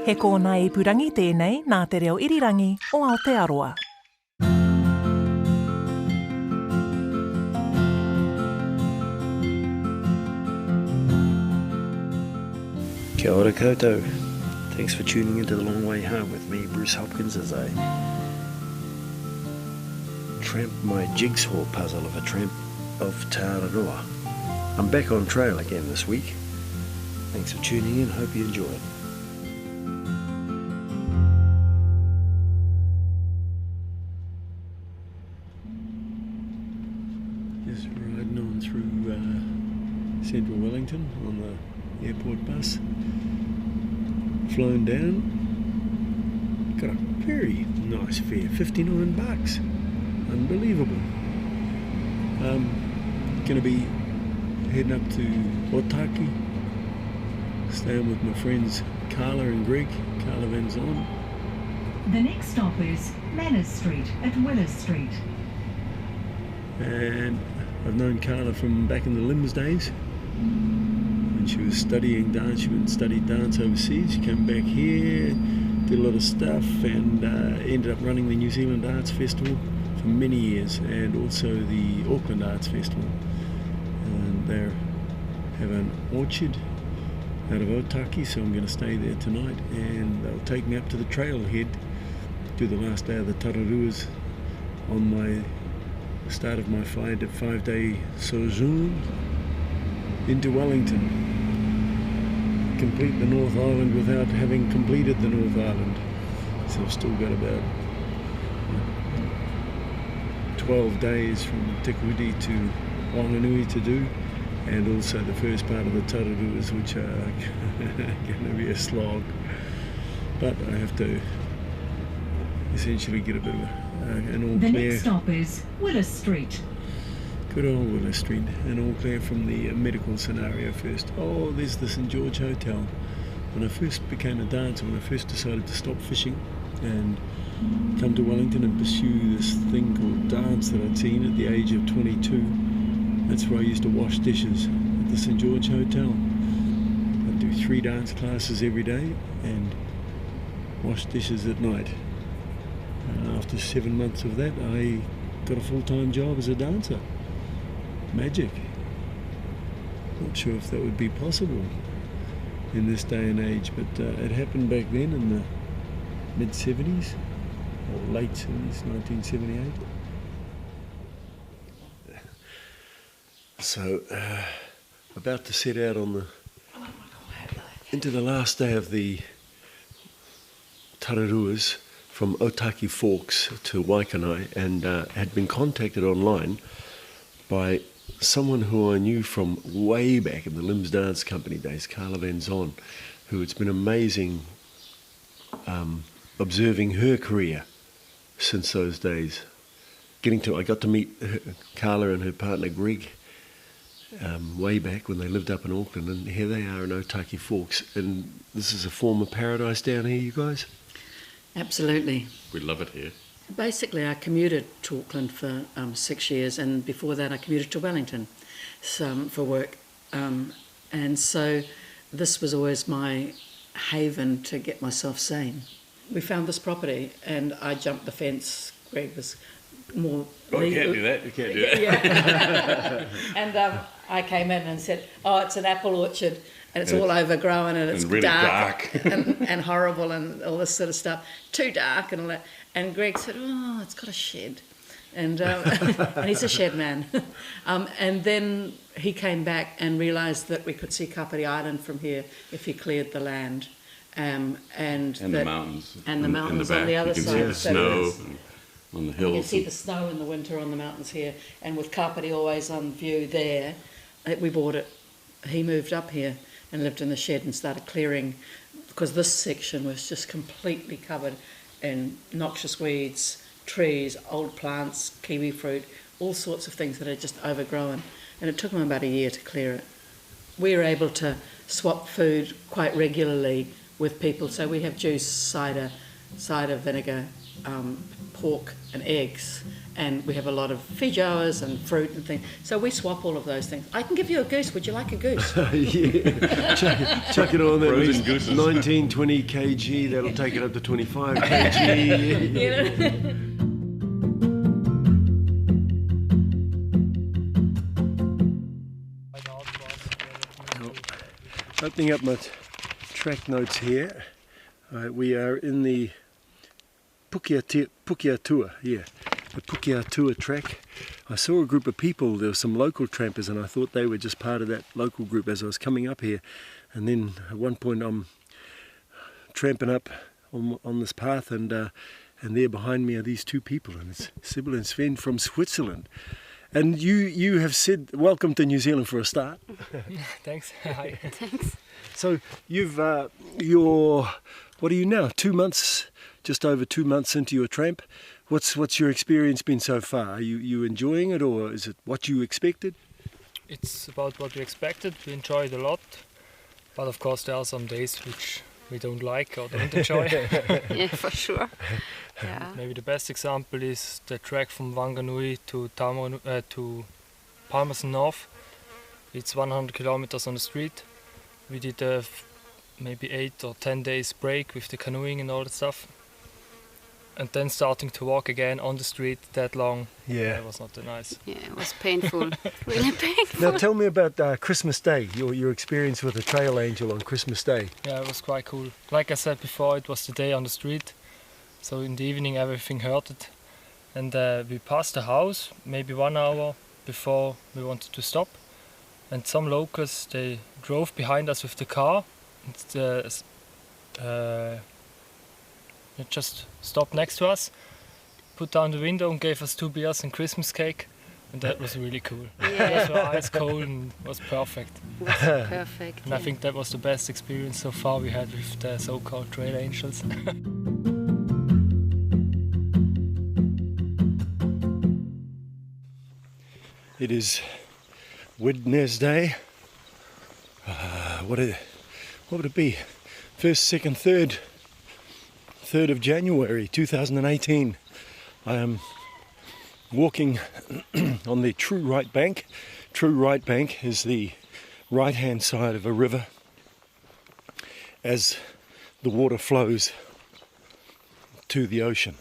He kōna I purangi tēnei nā te reo irirangi o Aotearoa. Kia ora koutou. Thanks for tuning into The Long Way Home with me, Bruce Hopkins, as I tramp my jigsaw puzzle of a tramp of Te Araroa. I'm back on trail again this week. Thanks for tuning in, hope you enjoy it. Just riding on through central Wellington on the airport bus. Flown down. Got a very nice fare, $59. Unbelievable. Going to be heading up to Otaki, staying with my friends Carla and Greg, Carla Van Zon. The next stop is Manners Street at Willis Street. And I've known Carla from back in the Limbs days. When she was studying dance, she went and studied dance overseas. She came back here, did a lot of stuff, and ended up running the New Zealand Arts Festival for many years, and also the Auckland Arts Festival. And they have an orchard out of Otaki, so I'm going to stay there tonight, and they'll take me up to the trailhead, do the last day of the Tararuas on my start of my 5-day sojourn into Wellington. Complete the North Island without having completed the North Island. So I've still got about 12 days from Te Kuiti to Whanganui to do, and also the first part of the Tararuas, which are going to be a slog. But I have to essentially get a bit of an all clear. The next stop is Willis Street. Good old Willis Street, and all clear from the medical scenario first. Oh, there's the St George Hotel. When I first became a dancer, when I first decided to stop fishing and come to Wellington and pursue this thing called dance that I'd seen at the age of 22, that's where I used to wash dishes at the St George Hotel. I'd do 3 dance classes every day and wash dishes at night. After 7 months of that, I got a full-time job as a dancer. Magic. Not sure if that would be possible in this day and age, but it happened back then in the mid-70s or late 70s, 1978. So, about to set out on into the last day of the Tararuas from Otaki Forks to Waikanai, and had been contacted online by someone who I knew from way back in the Limbs Dance Company days, Carla Van Zon, who it's been amazing observing her career since those days. I got to meet Carla and her partner Greg way back when they lived up in Auckland, and here they are in Otaki Forks, and this is a form of paradise down here, you guys? Absolutely. We love it here. Basically, I commuted to Auckland for 6 years, and before that I commuted to Wellington for work. And so this was always my haven to get myself sane. We found this property, and I jumped the fence. Greg was more... Oh, you can't do that. You can't do that. Yeah. And I came in and said, oh, it's an apple orchard, and it's all overgrown, and it's really dark. and horrible, and all this sort of stuff. Too dark and all that. And Greg said, oh, it's got a shed. And, and he's a shed man. And then he came back and realised that we could see Kapiti Island from here if he cleared the land. And the mountains. And the mountains in the back. on the other you can side. see the snow on the hills. You can see the snow in the winter on the mountains here. And with Kapiti always on view there, we bought it. He moved up here and lived in the shed and started clearing, because this section was just completely covered in noxious weeds, trees, old plants, kiwi fruit, all sorts of things that had just overgrown. And it took him about a year to clear it. We were able to swap food quite regularly with people, so we have juice, cider, cider vinegar, pork and eggs, and we have a lot of feijoas and fruit and things. So we swap all of those things. I can give you a goose. Would you like a goose? Yeah, chuck it on that Frozen least gooses. 19, 20 kg, that'll take it up to 25 kg. Opening up my track notes here, we are in the Pukeatua, the Pukeatua track. I saw a group of people, there were some local trampers, and I thought they were just part of that local group as I was coming up here. And then at one point I'm tramping up on this path, and there behind me are these two people, and it's Sybil and Sven from Switzerland. And you have said welcome to New Zealand for a start. Thanks. Hi. Thanks. So you've what are you now? 2 months, just over 2 months into your tramp. What's your experience been so far? Are you enjoying it, or is it what you expected? It's about what we expected. We enjoy it a lot, but of course there are some days which we don't like or don't enjoy. Yeah, for sure. Yeah. Maybe the best example is the trek from Wanganui to Palmerston North. It's 100 kilometers on the street. We did maybe 8 or 10 days break with the canoeing and all that stuff. And then starting to walk again on the street that long, that was not that nice. Yeah, it was painful, really painful. Now tell me about Christmas Day, your experience with the Trail Angel on Christmas Day. Yeah, it was quite cool. Like I said before, it was the day on the street. So in the evening everything hurted. And we passed the house maybe 1 hour before we wanted to stop. And some locals, they drove behind us with the car. And, they just stopped next to us, put down the window and gave us 2 beers and Christmas cake. And that was really cool. Yeah. It was ice cold and was perfect. It was perfect. And I think that was the best experience so far we had with the so-called Trail Angels. It is Wednesday. What would it be? 1st, 2nd, 3rd of January 2018. I am walking on the True Right Bank. True Right Bank is the right-hand side of a river as the water flows to the ocean,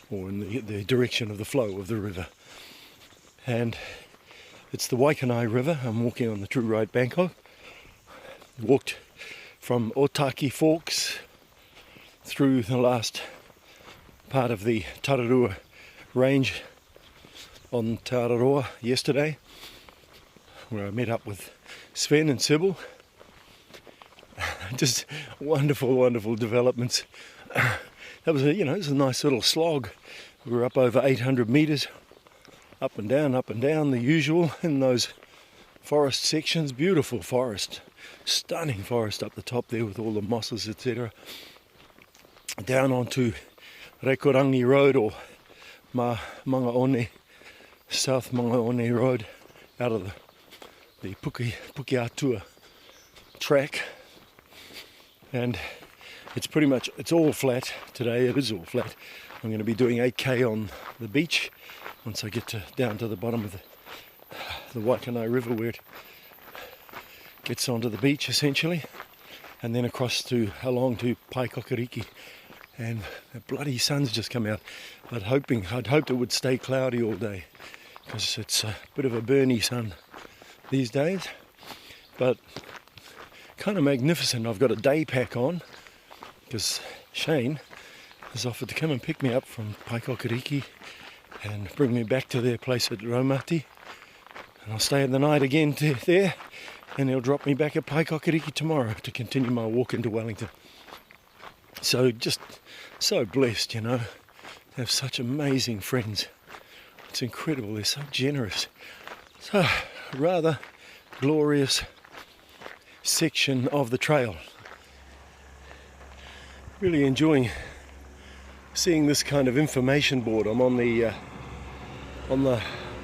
or in the direction of the flow of the river. And it's the Waikanae River I'm walking on the True Right Bank of. Walked from Otaki Forks through the last part of the Te Araroa range on Te Araroa yesterday, where I met up with Sven and Sybil. Just wonderful, wonderful developments. That was it was a nice little slog. We were up over 800 metres, up and down, the usual in those forest sections. Beautiful forest, stunning forest up the top there with all the mosses, etc. Down onto Rekorangi Road, or Mangaone, South Mangaone Road, out of the Pukeatua track. And it's all flat today. It is all flat. I'm going to be doing 8k on the beach once I get down to the bottom of the Waikanae River, where it gets onto the beach essentially, and then along to Paikokariki. And the bloody sun's just come out. I'd hoped it would stay cloudy all day, because it's a bit of a burny sun these days, but kind of magnificent. I've got a day pack on because Shane has offered to come and pick me up from Paikokariki and bring me back to their place at Raumati, and I'll stay the night again there, and he'll drop me back at Paikokariki tomorrow to continue my walk into Wellington. So just so blessed, to have such amazing friends. It's incredible, they're so generous. So, rather glorious section of the trail. Really enjoying seeing this kind of information board. I'm on the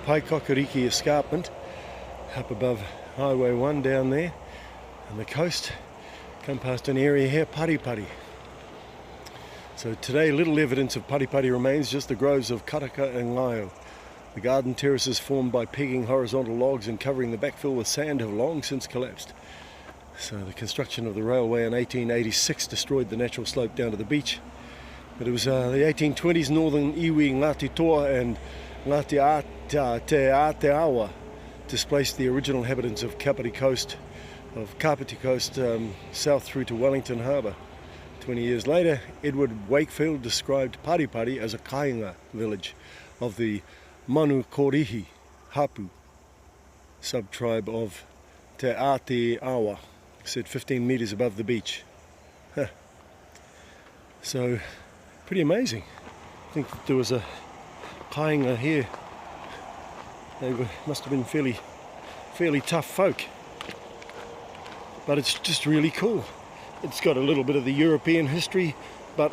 Paikokariki escarpment up above Highway 1 down there, and the coast. Come past an area here, Paripari. So today, little evidence of paripari remains, just the groves of karaka and ngaio. The garden terraces formed by pegging horizontal logs and covering the backfill with sand have long since collapsed. So the construction of the railway in 1886 destroyed the natural slope down to the beach. But it was the 1820s northern iwi Ngati Toa and Ngati Te Araroa displaced the original inhabitants of Kapiti Coast, south through to Wellington Harbour. 20 years later, Edward Wakefield described Paripari as a kainga village of the Manu Korihi Hapu subtribe of Te Araroa, set 15 metres above the beach. Huh. So, pretty amazing. I think there was a kainga here. They must have been fairly tough folk. But it's just really cool. It's got a little bit of the European history, but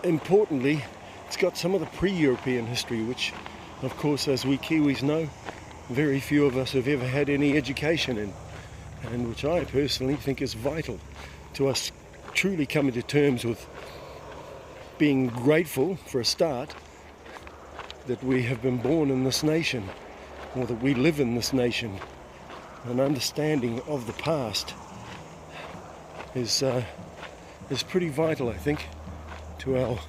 importantly, it's got some of the pre-European history, which, of course, as we Kiwis know, very few of us have ever had any education in, and which I personally think is vital to us truly coming to terms with being grateful, for a start, that we have been born in this nation, or that we live in this nation. An understanding of the past is pretty vital, I think, to our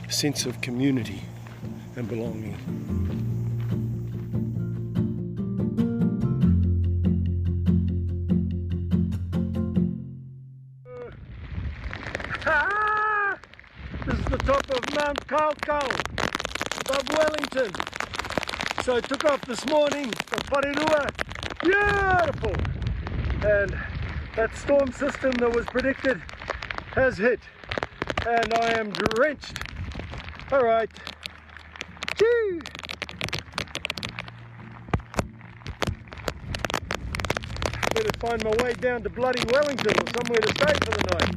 sense of community and belonging. This is the top of Mount Kaukau above Wellington. So I took off this morning from Parirua. Beautiful! And that storm system that was predicted has hit, and I am drenched. All right. Choo! Better find my way down to bloody Wellington or somewhere to stay for the night.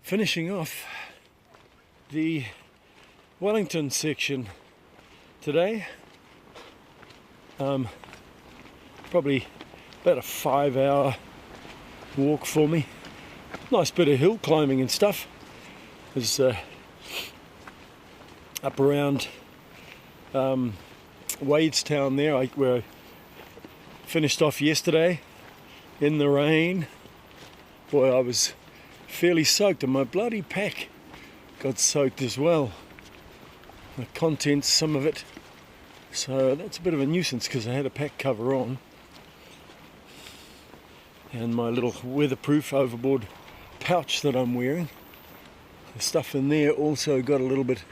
Finishing off the Wellington section today. Probably about a 5-hour walk for me. Nice bit of hill climbing and stuff. There's up around Wadestown there, where I finished off yesterday in the rain. Boy, I was fairly soaked, and my bloody pack got soaked as well. The contents, some of it. So that's a bit of a nuisance because I had a pack cover on. And my little weatherproof overboard pouch that I'm wearing. The stuff in there also got a little bit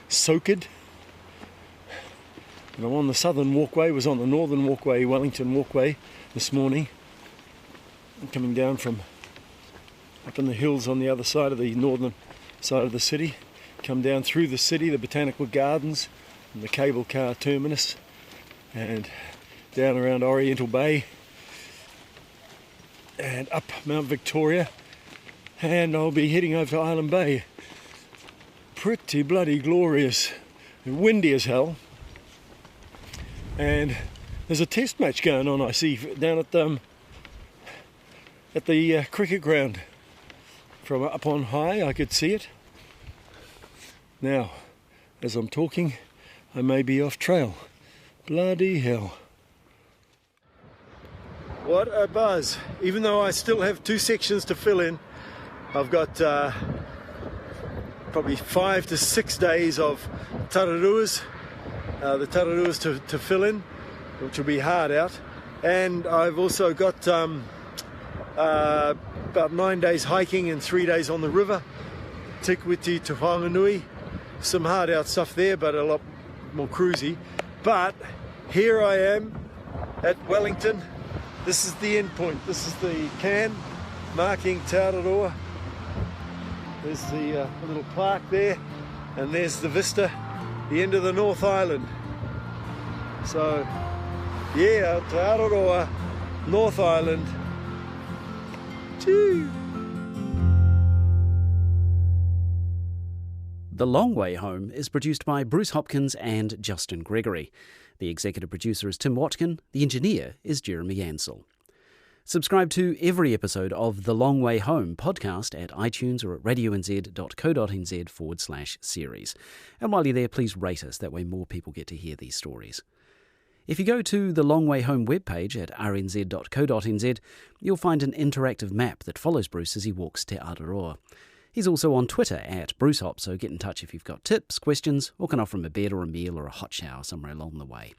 soaked. And I'm on the southern walkway, was on the northern walkway, Wellington walkway this morning. I'm coming down from up in the hills on the other side of the northern side of the city. Come down through the city, the botanical gardens, and the cable car terminus, and down around Oriental Bay, and up Mount Victoria, and I'll be heading over to Island Bay. Pretty bloody glorious, windy as hell, and there's a test match going on, I see, down at the cricket ground. From up on high I could see it. Now, as I'm talking, I may be off trail. Bloody hell. What a buzz. Even though I still have 2 sections to fill in, I've got probably 5 to 6 days of tararuas, the tararuas to fill in, which will be hard out. And I've also got about 9 days hiking and 3 days on the river, Tikwiti to Whanganui. Some hard out stuff there, but a lot more cruisy. But here I am at Wellington. This is the end point. This is the can marking Te Araroa. There's the little plaque there, and there's the vista, the end of the North Island. So yeah, Te Araroa, North Island. Choo! The Long Way Home is produced by Bruce Hopkins and Justin Gregory. The executive producer is Tim Watkin. The engineer is Jeremy Ansell. Subscribe to every episode of The Long Way Home podcast at iTunes or at radionz.co.nz/series. And while you're there, please rate us. That way more people get to hear these stories. If you go to the Long Way Home webpage at rnz.co.nz, you'll find an interactive map that follows Bruce as he walks Te Araroa. He's also on Twitter at BruceHop, so get in touch if you've got tips, questions, or can offer him a bed or a meal or a hot shower somewhere along the way.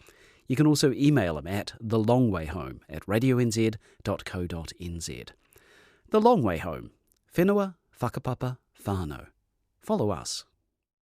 You can also email him at thelongwayhome@radionz.co.nz. The Long Way Home. Whenua, whakapapa, whānau. Follow us.